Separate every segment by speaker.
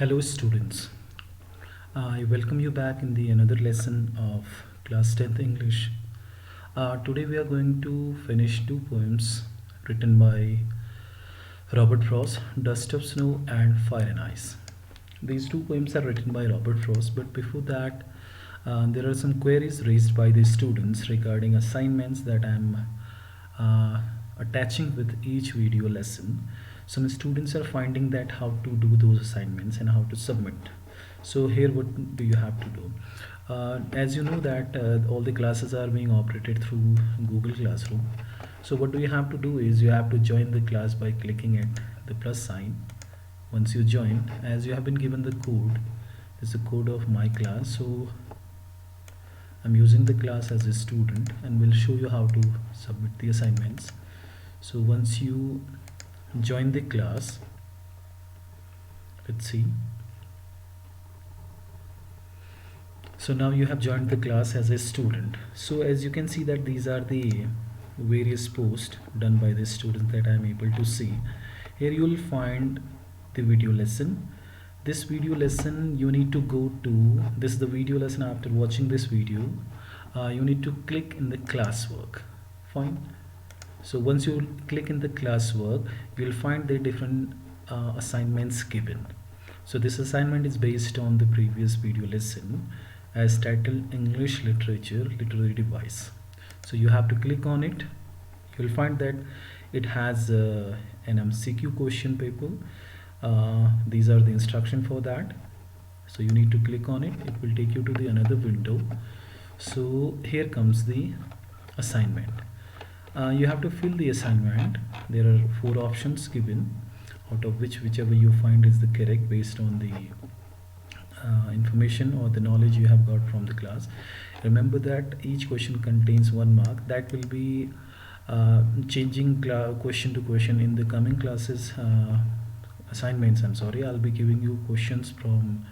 Speaker 1: Hello students, I welcome you back in the another lesson of class 10th English. Today we are going to finish two poems written by Robert Frost, Dust of Snow and Fire and Ice. These two poems are written by Robert Frost, but before that there are some queries raised by the students regarding assignments that I am attaching with each video lesson. Some students are finding that how to do those assignments and how to submit. So here what do you have to do? As you know that all the classes are being operated through Google Classroom. So what do you have to do is you have to join the class by clicking at the plus sign. Once you join, as you have been given the code, is the code of my class. So I'm using the class as a student and will show you how to submit the assignments. So once you join the class, let's see. So now you have joined the class as a student. So as you can see that these are the various posts done by the students that I am able to see. Here you will find the video lesson. This video lesson you need to go to, this is the video lesson. After watching this video, you need to click in the classwork. Fine. So once you click in the classwork, you will find the different assignments given. So this assignment is based on the previous video lesson as titled English Literature Literary Device. So you have to click on it. You will find that it has an MCQ question paper. These are the instruction for that. So you need to click on it. It will take you to the another window. So here comes the assignment. You have to fill the assignment. There are 4 options given, out of whichever you find is the correct based on the information or the knowledge you have got from the class. Remember that each question contains 1 mark. That will be changing question to question in the coming classes assignments. I'll be giving you questions from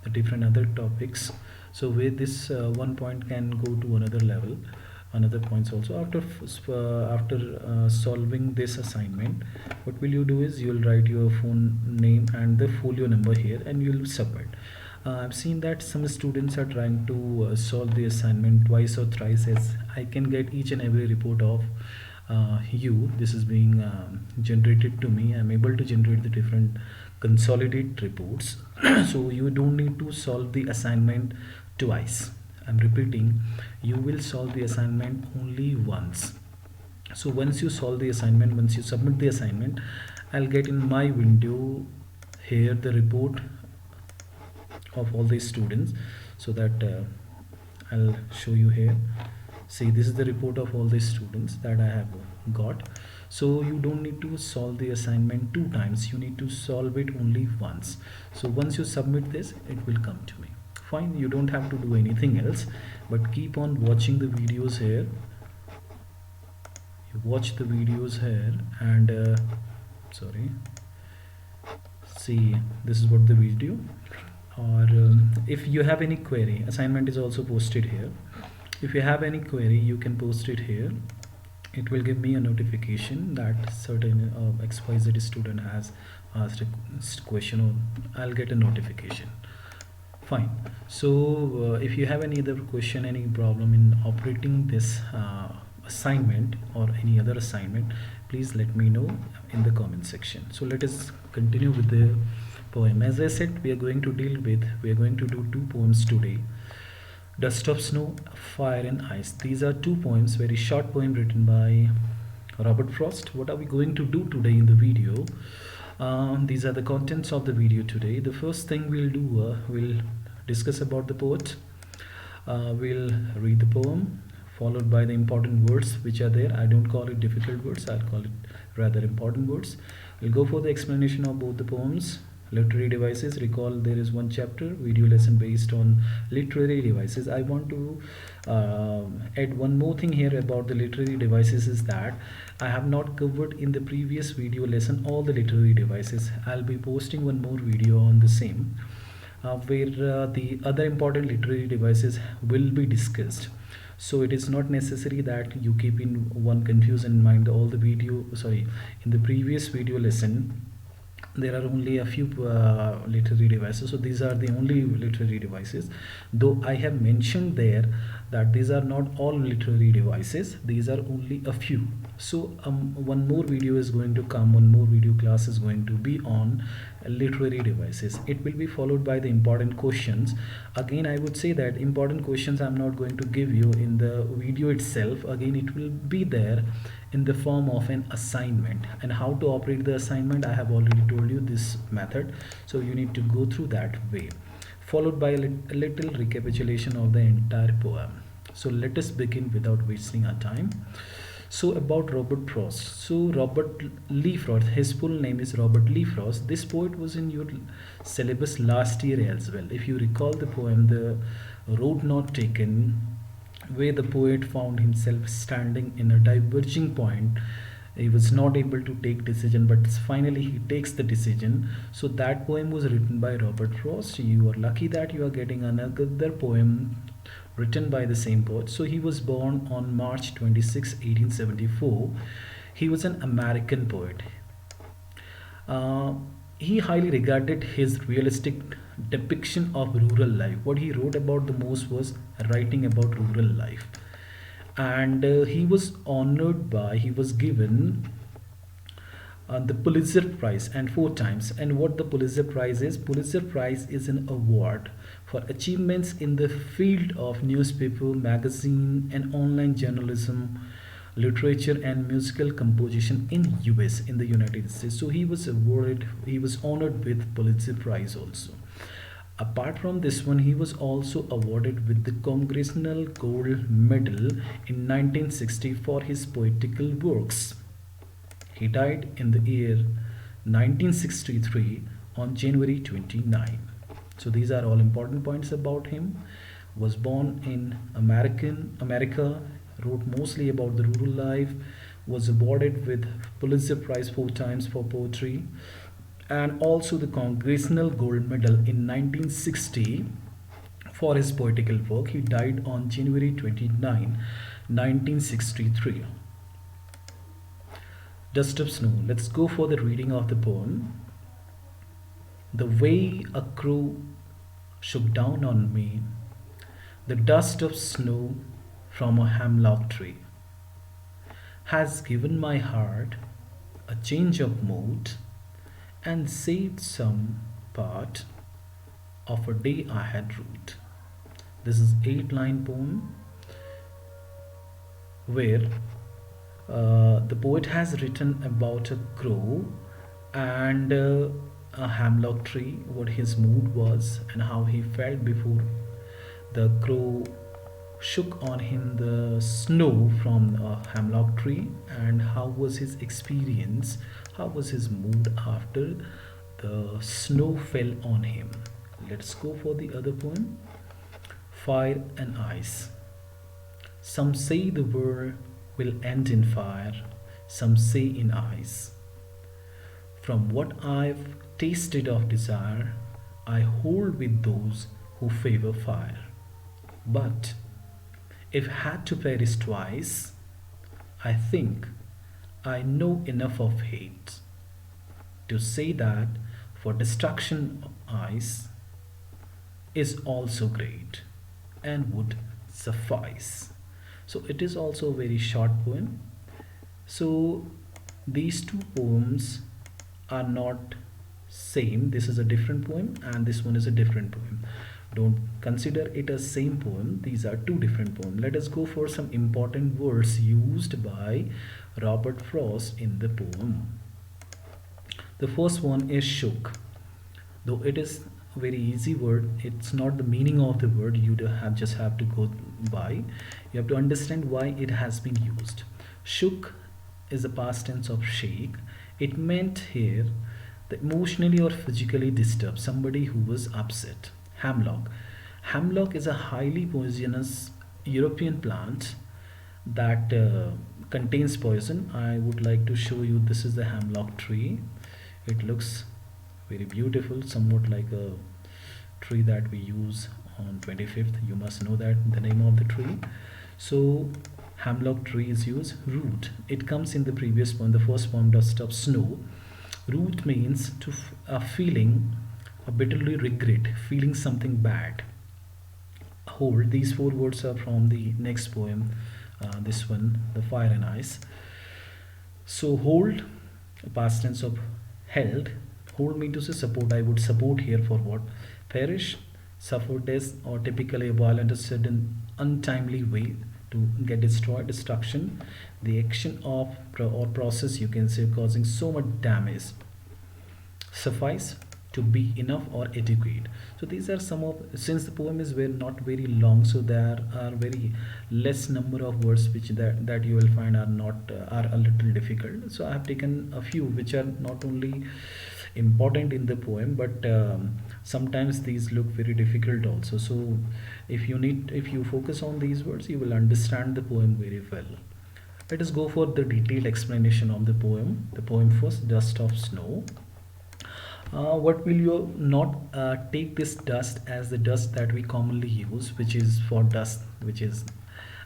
Speaker 1: the different other topics, so where this 1 point can go to another level, another points also. After solving this assignment, what will you do is you will write your phone name and the folio number here and you will submit. I've seen that some students are trying to solve the assignment twice or thrice, as I can get each and every report of you. This is being generated to me. I'm able to generate the different consolidated reports. So you don't need to solve the assignment twice. I'm repeating, you will solve the assignment only once. So once you solve the assignment, once you submit the assignment, I'll get in my window here the report of all these students, so that I'll show you here. See, this is the report of all these students that I have got. So you don't need to solve the assignment 2 times, you need to solve it only once. So once you submit this, it will come to me. Fine, you don't have to do anything else, but keep on watching the videos here. You watch the videos here and see, this is what the video. Or if you have any query, assignment is also posted here. If you have any query, you can post it here. It will give me a notification that certain XYZ student has asked a question, or I'll get a notification. Fine. So if you have any other question, any problem in operating this assignment or any other assignment, please let me know in the comment section. So let us continue with the poem. As I said, we are going to do 2 poems today. Dust of Snow, Fire and Ice. These are 2 poems, very short poem written by Robert Frost. What are we going to do today in the video? These are the contents of the video today. The first thing we'll do, we'll discuss about the poet. We'll read the poem, followed by the important words which are there. I don't call it difficult words, I'll call it rather important words. We'll go for the explanation of both the poems. Literary devices. Recall there is 1 chapter video lesson based on literary devices. I want to add one more thing here about the literary devices, is that I have not covered in the previous video lesson all the literary devices. I'll be posting one more video on the same where the other important literary devices will be discussed. So it is not necessary that you keep in one confusion in mind all the video, in the previous video lesson there are only a few literary devices, so these are the only literary devices, though I have mentioned there that these are not all literary devices, these are only a few. So one more video is going to come, one more video class is going to be on literary devices. It will be followed by the important questions. Again, I would say that important questions I'm not going to give you in the video itself. Again, it will be there in the form of an assignment, and how to operate the assignment I have already told you this method, so you need to go through that way, followed by a little recapitulation of the entire poem. So let us begin without wasting our time. So about Robert Frost. So Robert Lee Frost, his full name is Robert Lee Frost. This poet was in your syllabus last year as well. If you recall the poem, The Road Not Taken, where the poet found himself standing in a diverging point. He was not able to take decision, but finally he takes the decision. So that poem was written by Robert Frost. You are lucky that you are getting another poem written by the same poet. So he was born on March 26, 1874. He was an American poet. Uh, he highly regarded his realistic depiction of rural life. What he wrote about the most was writing about rural life. And he was honored by, he was given the Pulitzer Prize, and 4 times. And what the Pulitzer Prize is? Pulitzer Prize is an award for achievements in the field of newspaper, magazine, and online journalism, literature, and musical composition in US, in the United States. So he was awarded, he was honored with Pulitzer Prize also. Apart from this one, he was also awarded with the Congressional Gold Medal in 1960 for his poetical works. He died in the year 1963 on January 29. So these are all important points about him. Was born in America, wrote mostly about the rural life, was awarded with Pulitzer Prize 4 times for poetry, and also the Congressional Gold Medal in 1960 for his poetical work. He died on January 29, 1963. Dust of Snow. Let's go for the reading of the poem. The way a crow shook down on me, the dust of snow from a hemlock tree, has given my heart a change of mood and saved some part of a day I had ruled. This is 8-line poem where the poet has written about a crow and a hemlock tree, what his mood was and how he felt before the crow shook on him the snow from a hemlock tree, and how was his experience, how was his mood after the snow fell on him. Let's go for the other poem. Fire and Ice. Some say the world will end in fire, some say in ice. From what I've tasted of desire, I hold with those who favor fire. But if had to perish twice, I think I know enough of hate to say that for destruction ice is also great and would suffice. So it is also a very short poem. So these two poems are not same. This is a different poem and this one is a different poem. Don't consider it as same poem. These are two different poems. Let us go for some important words used by Robert Frost in the poem. The first one is shook. Though it is a very easy word, it's not the meaning of the word you just have to go by. You have to understand why it has been used. Shook is the past tense of shake. It meant here the emotionally or physically disturbed, somebody who was upset. Hemlock. Hemlock is a highly poisonous European plant that contains poison. I would like to show you, this is the hemlock tree. It looks very beautiful, somewhat like a tree that we use on 25th. You must know that the name of the tree. So hemlock tree is used. Root. It comes in the previous poem, the first poem, Dust of Snow. Ruth means to feeling a bitterly regret, feeling something bad. Hold, these four words are from the next poem, this one, The Fire and Ice. So hold, past tense of held. Hold me to say support. I would support here for what? Perish, suffer death, or typically a violent or sudden untimely way to get destroyed, destruction. The action of or process, you can say, causing so much damage. Suffice, to be enough or adequate. So these are some of, since the poem is very not very long, so there are very less number of words which that you will find are not are a little difficult. So I have taken a few which are not only important in the poem, but sometimes these look very difficult also. So if you focus on these words, you will understand the poem very well. Let us go for the detailed explanation of the poem. The poem first, Dust of Snow. What will you not take this dust as the dust that we commonly use, which is for dust, which is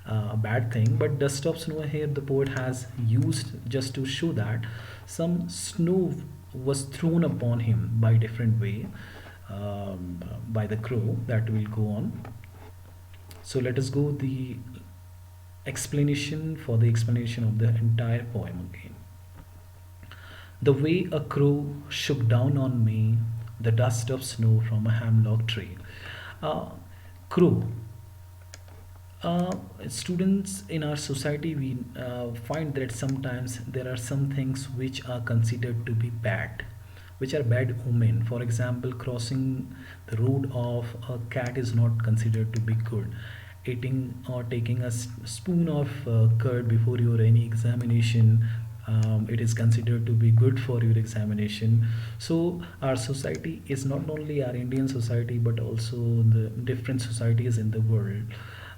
Speaker 1: a bad thing, but dust of snow here the poet has used just to show that some snow was thrown upon him by different way, by the crow that will go on. So let us go the explanation for the explanation of the entire poem again. The way a crow shook down on me the dust of snow from a hemlock tree. Uh, Crow. Students in our society, we find that sometimes there are some things which are considered to be bad, which are bad omen. For example, crossing the road of a cat is not considered to be good. Eating or taking a spoon of curd before your any examination, it is considered to be good for your examination. So our society is not only our Indian society but also the different societies in the world.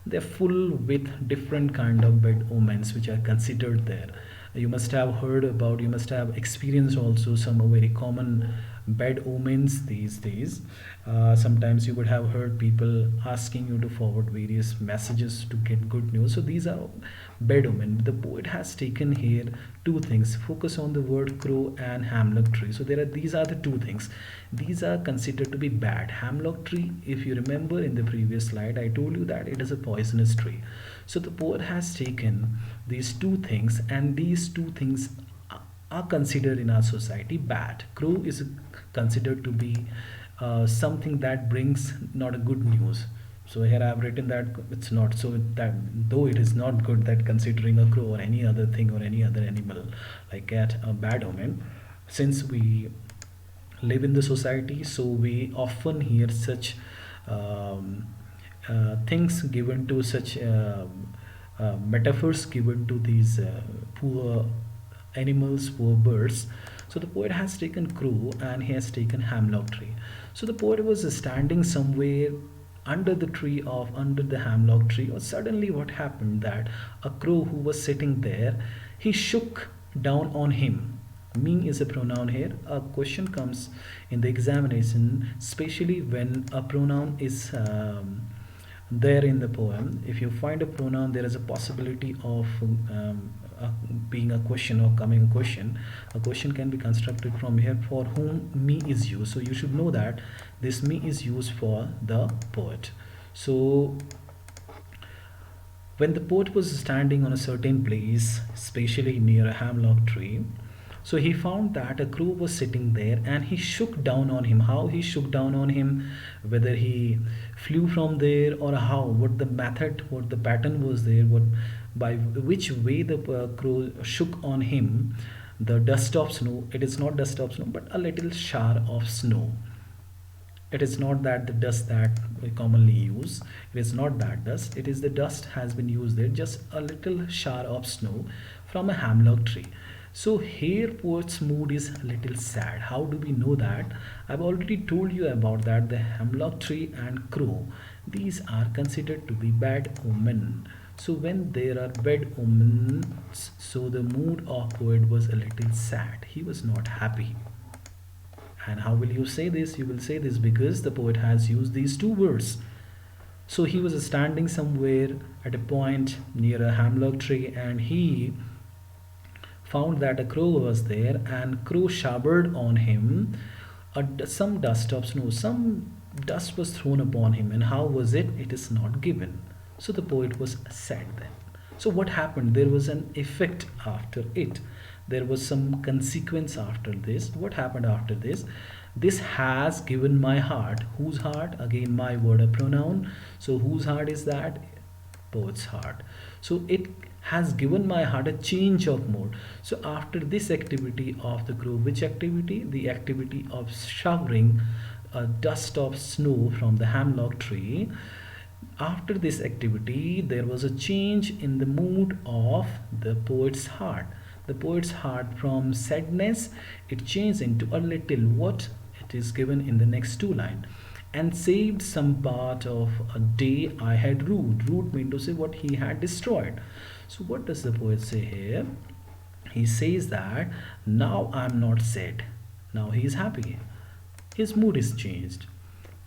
Speaker 1: They're full with different kind of bad omens which are considered there. You must have heard about, you must have experienced also some very common bad omens these days. Sometimes you would have heard people asking you to forward various messages to get good news. So these are bad omen. The poet has taken here two things: focus on the word crow and hemlock tree. So there are, these are the two things. These are considered to be bad. Hemlock tree, if you remember in the previous slide, I told you that it is a poisonous tree. So the poet has taken these two things, and these two things are considered in our society bad. Crow is considered to be something that brings not a good news. So here I have written that it's not, so that though it is not good that considering a crow or any other thing or any other animal like cat a bad omen, since we live in the society, so we often hear such um, things given to such metaphors given to these poor animals, poor birds. So the poet has taken crow and he has taken hemlock tree. So the poet was standing somewhere under the tree of under the hemlock tree, or suddenly what happened that a crow who was sitting there, he shook down on him. Me is a pronoun here. A question comes in the examination, especially when a pronoun is there in the poem. If you find a pronoun, there is a possibility of being a question or coming a question. A question can be constructed from here for whom me is used. So you should know that this me is used for the poet. So when the poet was standing on a certain place, especially near a hemlock tree, so he found that a crow was sitting there and he shook down on him. How he shook down on him, whether he flew from there or how, what the method, what the pattern was there, what by which way the crow shook on him, the dust of snow. It is not dust of snow, but a little shower of snow. It is not that the dust that we commonly use. It is not that dust. It is the dust has been used there, just a little shower of snow from a hemlock tree. So here poet's mood is a little sad. How do we know that? I've already told you about that. The hemlock tree and crow, these are considered to be bad omen. So when there are bad omens, so the mood of poet was a little sad. He was not happy. And how will you say this? You will say this because the poet has used these two words. So he was standing somewhere at a point near a hemlock tree and he found that a crow was there, and crow showered on him some dust of snow. Some dust was thrown upon him, and how was it? It is not given. So the poet was sad then. So what happened? There was an effect after it. There was some consequence after this. What happened after this? This has given my heart. Whose heart? Again, my word, a pronoun. So whose heart is that? Poet's heart. So it has given my heart a change of mood. So after this activity of the crow, which activity? The activity of showering a dust of snow from the hemlock tree. After this activity, there was a change in the mood of the poet's heart. The poet's heart, from sadness, it changed into a little what? It is given in the next two lines. And saved some part of a day I had rued. Rued means to say what he had destroyed. So what does the poet say here? He says that now I am not sad. Now he is happy. His mood is changed.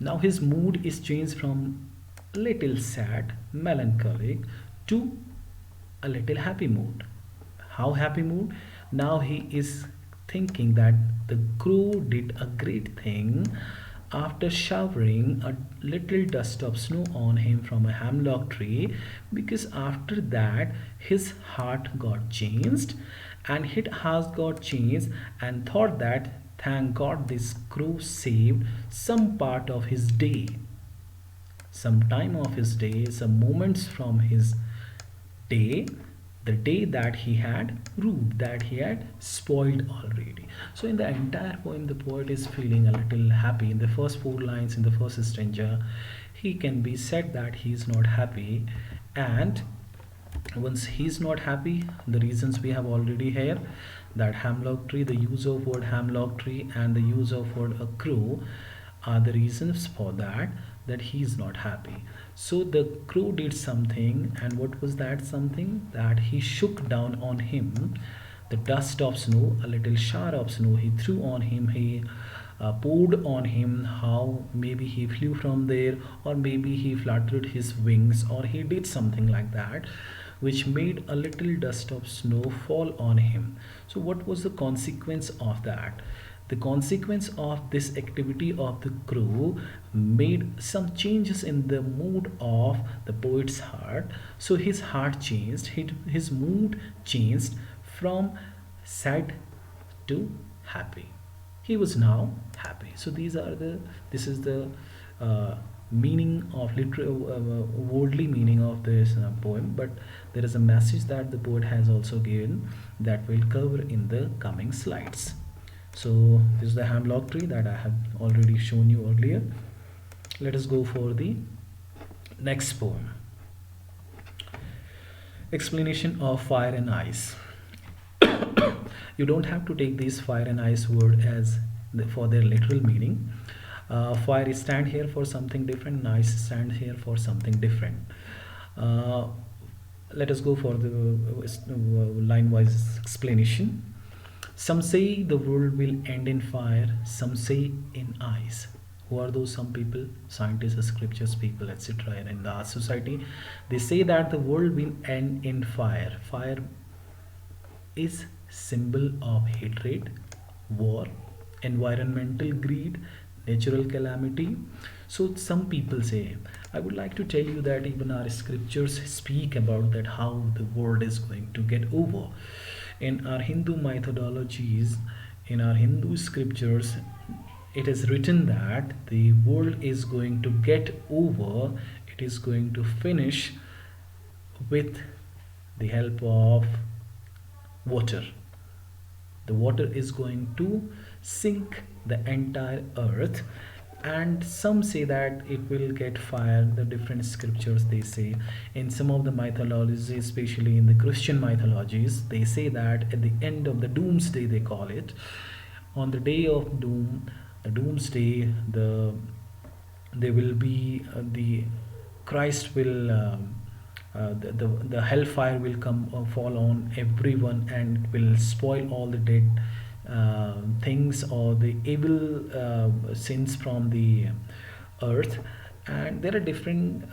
Speaker 1: Now his mood is changed from a little sad, melancholic, to a little happy mood. How happy mood? Now he is thinking that the crow did a great thing after showering a little dust of snow on him from a hemlock tree, because after that his heart got changed, and it has got changed, and thought that thank God this crow saved some part of his day, some time of his day, some moments from his day, the day that he had ruined, that he had spoiled already. So in the entire poem, the poet is feeling a little happy. In the first four lines, in the first stanza, he can be said that he is not happy, and once he is not happy, the reasons we have already here, that hemlock tree, the use of word hemlock tree and the use of word a crow are the reasons for that he is not happy. So the crow did something, and what was that something? That he shook down on him the dust of snow, a little shower of snow he threw on him. He poured on him. How? Maybe he flew from there, or maybe he fluttered his wings, or he did something like that, which made a little dust of snow fall on him. So what was the consequence of that? The consequence of this activity of the crow made some changes in the mood of the poet's heart. So his heart changed, his mood changed from sad to happy. He was now happy. So this is the meaning of worldly meaning of this poem, but there is a message that the poet has also given that we'll cover in the coming slides. So this is the hemlock tree that I have already shown you earlier. Let us go for the next poem. Explanation of fire and ice. You don't have to take these fire and ice word as for their literal meaning. Fire stand here for something different, and ice stand here for something different. Let us go for the line-wise explanation. Some say the world will end in fire, some say in ice. Who are those some people? Scientists, scriptures people, etc. And in the art society, they say that the world will end in fire. Fire is symbol of hatred, war, environmental greed, natural calamity. So some people say, I would like to tell you that even our scriptures speak about that, how the world is going to get over. In our Hindu methodologies, in our Hindu scriptures, it is written that the world is going to get over, it is going to finish with the help of water. The water is going to sink the entire earth, and some say that it will get fire. The different scriptures, they say, in some of the mythologies, especially in the Christian mythologies, they say that at the end of the doomsday, they call it, on the day of doom, the doomsday, there will be the Christ will the hellfire will come fall on everyone, and will spoil all the dead things or the evil sins from the earth. And there are different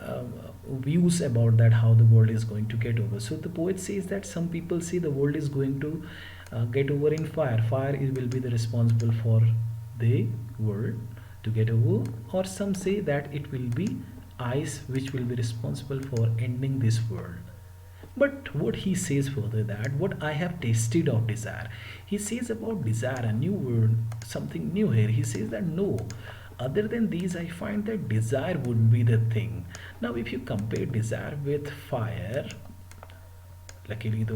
Speaker 1: views about that, how the world is going to get over. So the poet says that some people say the world is going to get over in fire. Fire will be the responsible for the world to get over, or some say that it will be ice which will be responsible for ending this world. But what he says further, that what I have tasted of desire, he says about desire a new word, something new here. He says that no, other than these I find that desire would be the thing. Now if you compare desire with fire, luckily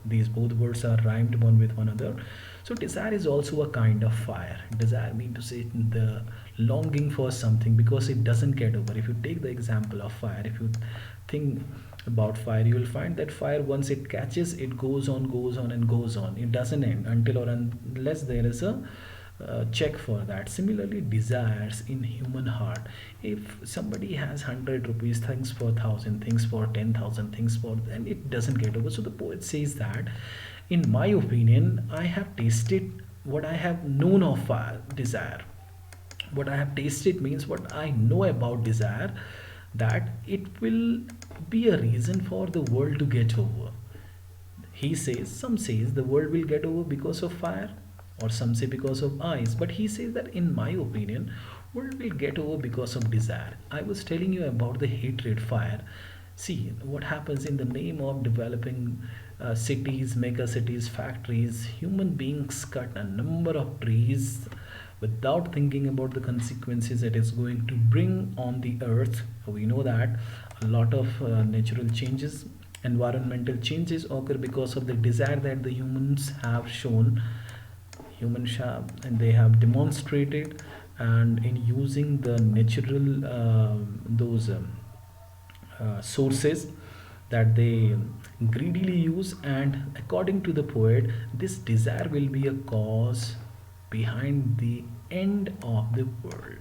Speaker 1: these both words are rhymed one with one another. So desire is also a kind of fire. Desire means to say the longing for something because it doesn't get over. If you take the example of fire, if you think about fire, you will find that fire, once it catches, it goes on and goes on. It doesn't end until or unless there is a check for that. Similarly, desires in human heart, if somebody has 100 rupees, thinks for 1,000, thinks for 10,000, thinks for, and it doesn't get over. So the poet says that in my opinion, I have tasted what I have known of desire. What I have tasted means what I know about desire, that it will be a reason for the world to get over. He says, some says the world will get over because of fire, or some say because of ice, but he says that in my opinion, world will get over because of desire. I was telling you about the hatred fire. See what happens in the name of developing cities, mega cities, factories. Human beings cut a number of trees without thinking about the consequences it is going to bring on the earth. We know that a lot of natural changes, environmental changes occur because of the desire that the humans have shown, and they have demonstrated, and in using the natural those sources that they greedily use. And according to the poet, this desire will be a cause behind the end of the world.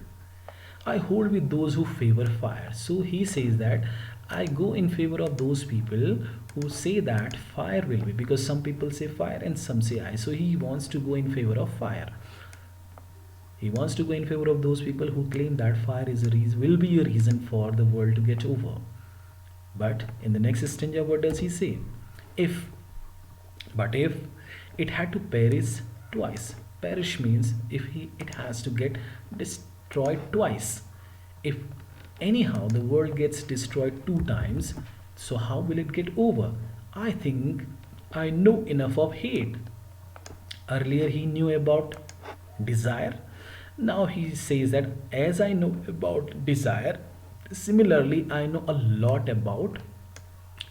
Speaker 1: I hold with those who favor fire. So he says that I go in favor of those people who say that fire will be, because some people say fire and some say ice. So he wants to go in favor of fire. He wants to go in favor of those people who claim that fire is a reason, will be a reason for the world to get over. But in the next stanza, what does he say? If it had to perish twice. Perish means it has to get destroyed twice. If anyhow the world gets destroyed two times, so how will it get over? I think I know enough of hate. Earlier he knew about desire. Now he says that as I know about desire, similarly I know a lot about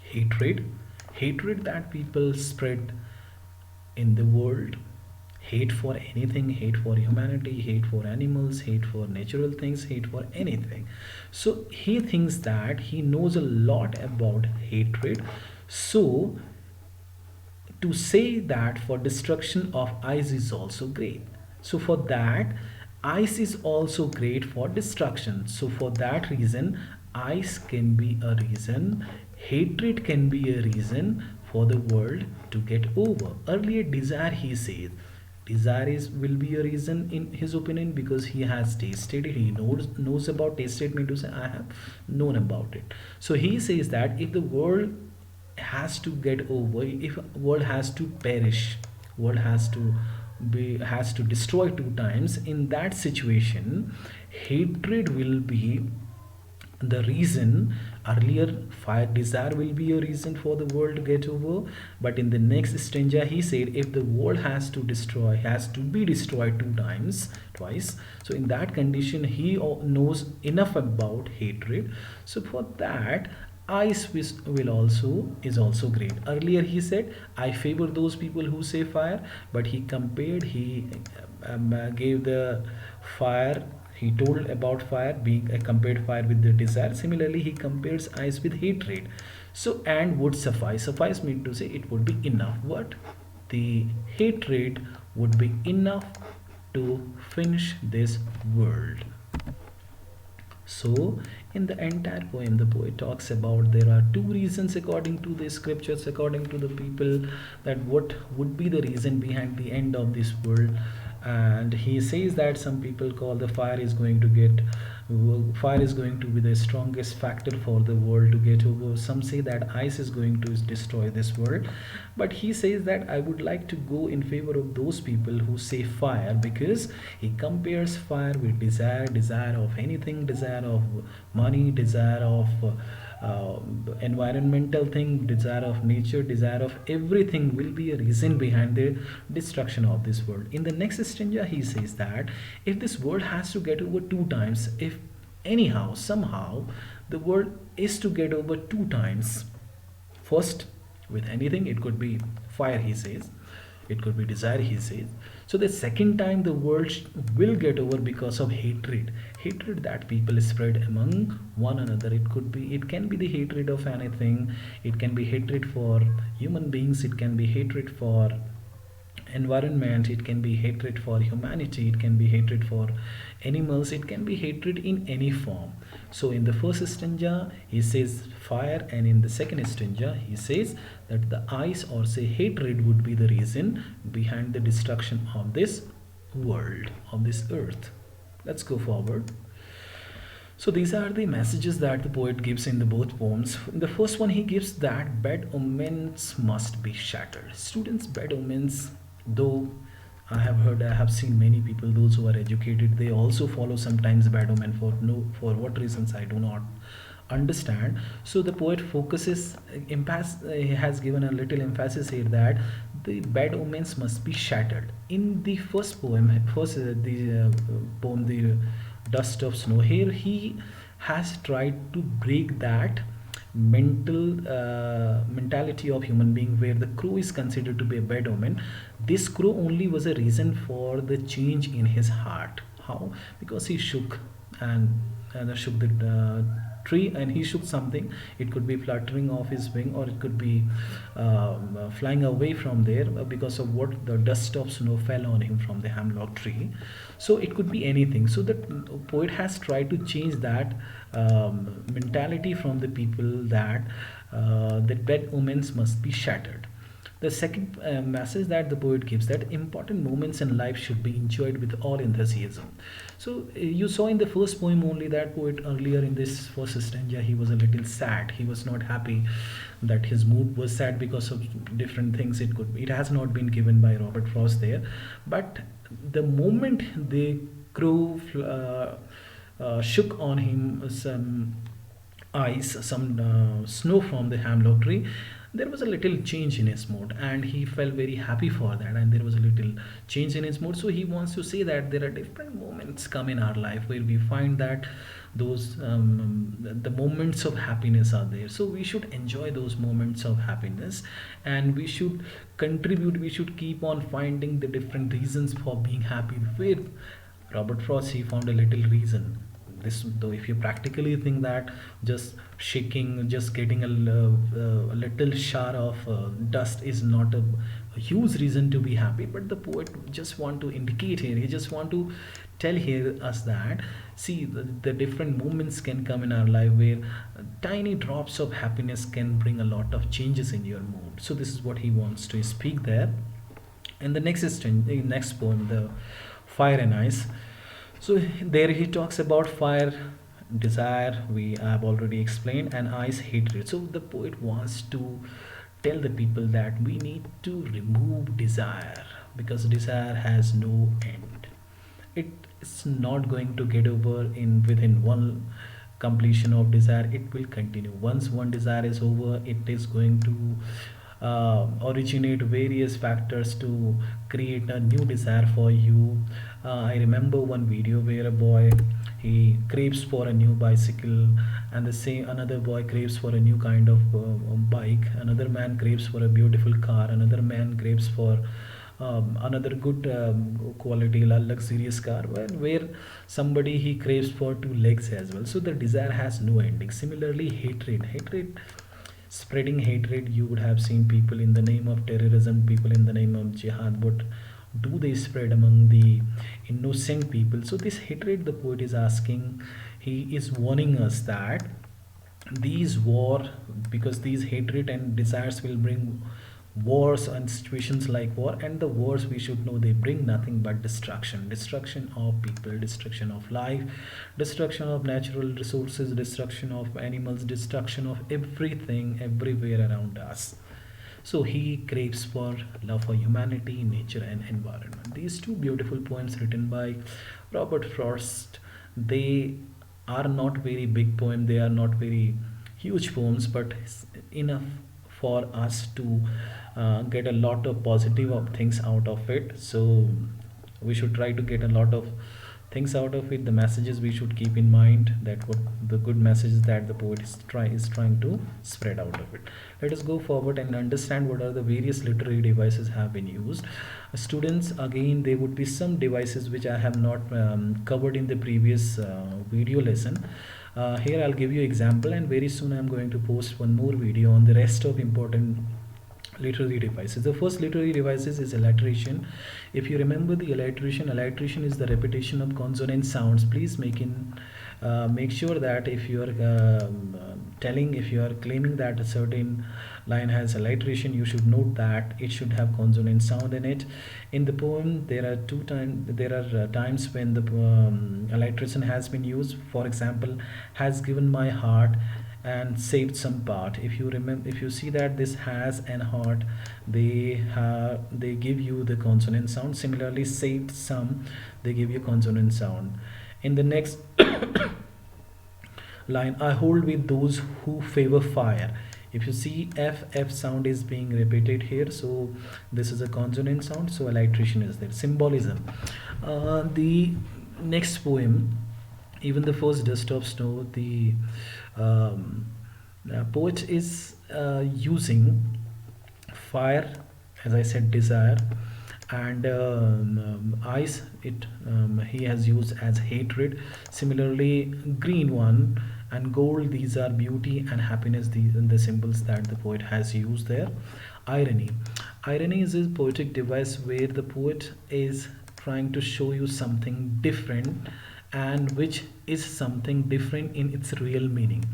Speaker 1: hatred. Hatred that people spread in the world. Hate for anything, hate for humanity, hate for animals, hate for natural things, hate for anything. So he thinks that he knows a lot about hatred. So to say that for destruction of ice is also great. So for that, ice is also great for destruction. So for that reason, ice can be a reason, hatred can be a reason for the world to get over. Earlier desire, he says, desire will be a reason in his opinion because he has tasted it. He knows about tasted mean to say I have known about it. So he says that if the world has to get over, if world has to perish, world has to destroy two times, in that situation hatred will be the reason. Earlier fire desire will be a reason for the world to get over, but in the next stanza he said if the world has to be destroyed twice. So in that condition he knows enough about hatred. So for that, ice is also great. Earlier he said I favor those people who say fire, but he gave the fire, he told about fire being compared fire with the desire. Similarly he compares ice with hatred. So and would suffice mean to say it would be enough. What? The hatred would be enough to finish this world. So in the entire poem the poet talks about there are two reasons according to the scriptures, according to the people, that what would be the reason behind the end of this world. And he says that some people call the fire is going to get Fire is going to be the strongest factor for the world to get over. Some say that ice is going to destroy this world, but he says that I would like to go in favor of those people who say fire, because he compares fire with desire, desire of anything, desire of money, desire of uh, environmental thing, desire of nature, desire of everything will be a reason behind the destruction of this world. In the next stanza, he says that if this world has to get over two times, if anyhow, somehow, the world is to get over two times, first with anything, it could be fire, he says, it could be desire, he says. So the second time the world will get over because of hatred, hatred that people spread among one another. It could be, it can be the hatred of anything, it can be hatred for human beings, it can be hatred for environment, it can be hatred for humanity, it can be hatred for animals, it can be hatred in any form. So in the first stanza he says fire, and in the second stanza he says that the ice, or say hatred, would be the reason behind the destruction of this world, of this earth. Let's go forward. So these are the messages that the poet gives in the both poems. In the first one, he gives that bad omens must be shattered. Students, bad omens, though I have heard, I have seen many people, those who are educated, they also follow sometimes bad omen for what reasons I do not understand. So the poet focuses, he has given a little emphasis here that the bad omens must be shattered. In the first poem, the poem, the dust of snow, here he has tried to break that mentality of human being where the crow is considered to be a bad omen. This crow only was a reason for the change in his heart. How? Because he shook, and shook the tree, and he shook something. It could be fluttering off his wing, or it could be flying away from there because of what the dust of snow fell on him from the hemlock tree. So it could be anything. So the poet has tried to change that mentality from the people, that that bad omens must be shattered. The second message that the poet gives, that important moments in life should be enjoyed with all enthusiasm. So you saw in the first poem only that poet earlier in this first stanza, he was a little sad. He was not happy, that his mood was sad because of different things. It has not been given by Robert Frost there, but the moment the crow shook on him some ice, some snow from the hemlock tree, there was a little change in his mood, and he felt very happy for that, and there was a little change in his mood. So he wants to say that there are different moments come in our life where we find that those the moments of happiness are there. So we should enjoy those moments of happiness, and we should contribute, we should keep on finding the different reasons for being happy. Where Robert Frost, he found a little reason. This, though, if you practically think that just shaking, just getting a little shower of dust is not a huge reason to be happy, but the poet just want to indicate here, he just want to tell here us that, see, the different moments can come in our life where tiny drops of happiness can bring a lot of changes in your mood. So this is what he wants to speak there. And the next poem, the fire and ice. So there he talks about fire, desire, we have already explained, and ice, hatred. So the poet wants to tell the people that we need to remove desire, because desire has no end. It's not going to get over in within one completion of desire. It will continue. Once one desire is over, it is going to originate various factors to create a new desire for you. I remember one video where a boy, he craves for a new bicycle, and the same another boy craves for a new kind of bike. Another man craves for a beautiful car. Another man craves for another good quality luxurious car, where somebody he craves for two legs as well. So the desire has no ending. Similarly, hatred, spreading hatred. You would have seen people in the name of terrorism, people in the name of jihad, what do they spread among the innocent people? So this hatred, the poet is asking, he is warning us that these war, because these hatred and desires will bring wars and situations like war. And the wars, we should know, they bring nothing but destruction of people, destruction of life, destruction of natural resources, destruction of animals, destruction of everything everywhere around us. So he craves for love for humanity, nature, and environment. These two beautiful poems written by Robert Frost, they are not very big poem, they are not very huge poems, but enough for us to get a lot of positive of things out of it. So we should try to get a lot of things out of it. The messages we should keep in mind, that what the good messages that the poet is trying to spread out of it. Let us go forward and understand what are the various literary devices have been used. Students, again, there would be some devices which I have not covered in the previous video lesson. Here I'll give you example, and very soon I'm going to post one more video on the rest of important literary devices. The first literary devices is alliteration. If you remember the alliteration is the repetition of consonant sounds. Please make sure that if you are if you are claiming that a certain line has alliteration, you should note that it should have consonant sound in it. In the poem, there are times when the alliteration has been used. For example, has given my heart and saved some part. If you remember, if you see that this has and heart, they give you the consonant sound. Similarly, saved some, they give you consonant sound. In the next line, I hold with those who favor fire. If you see, f sound is being repeated here, so this is a consonant sound, so alliteration is there. Symbolism. The next poem, even the first dust of snow, the poet is using fire, as I said, desire, and ice, he has used as hatred. Similarly, green one and gold, these are beauty and happiness, these are the symbols that the poet has used there. Irony is a poetic device where the poet is trying to show you something different, and which is something different in its real meaning.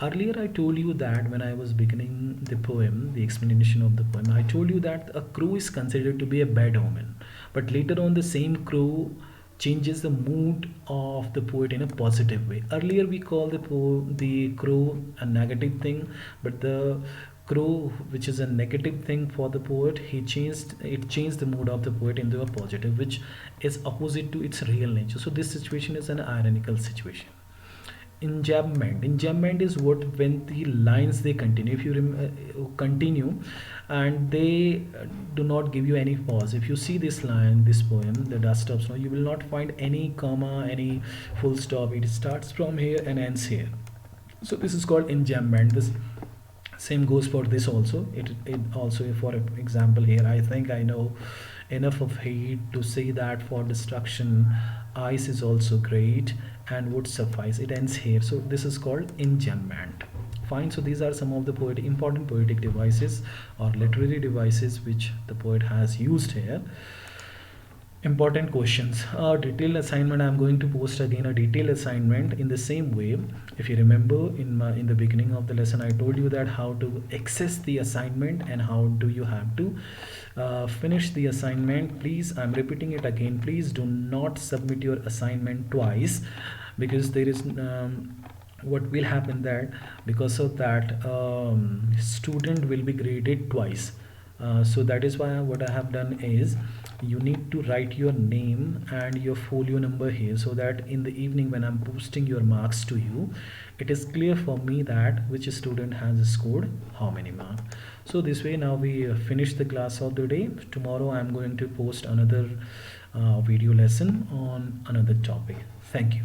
Speaker 1: Earlier I told you that when I was beginning the poem, the explanation of the poem, I told you that a crow is considered to be a bad omen, but later on the same crow changes the mood of the poet in a positive way. Earlier we call the crow a negative thing, but the crow, which is a negative thing for the poet, it changed the mood of the poet into a positive, which is opposite to its real nature. So this situation is an ironical situation. Enjambment is what, when the lines they continue, if you continue and they do not give you any pause. If you see this line, this poem, the dust of snow, you will not find any comma, any full stop. It starts from here and ends here. So this is called enjambment. This same goes for this also. It also, for example, here I think I know enough of heat to say that for destruction ice is also great and would suffice. It ends here, so this is called enjambment. Fine. So these are some of the important poetic devices or literary devices which the poet has used here. Important questions. Detailed assignment, I'm going to post again a detailed assignment in the same way. If you remember, in the beginning of the lesson I told you that how to access the assignment and how do you have to finish the assignment. Please, I'm repeating it again, please do not submit your assignment twice, because there is what will happen that because of that student will be graded twice. So that is why what I have done is, you need to write your name and your folio number here, so that in the evening when I'm posting your marks to you, it is clear for me that which student has scored how many marks. So this way now we finish the class of the day. Tomorrow I'm going to post another video lesson on another topic. Thank you.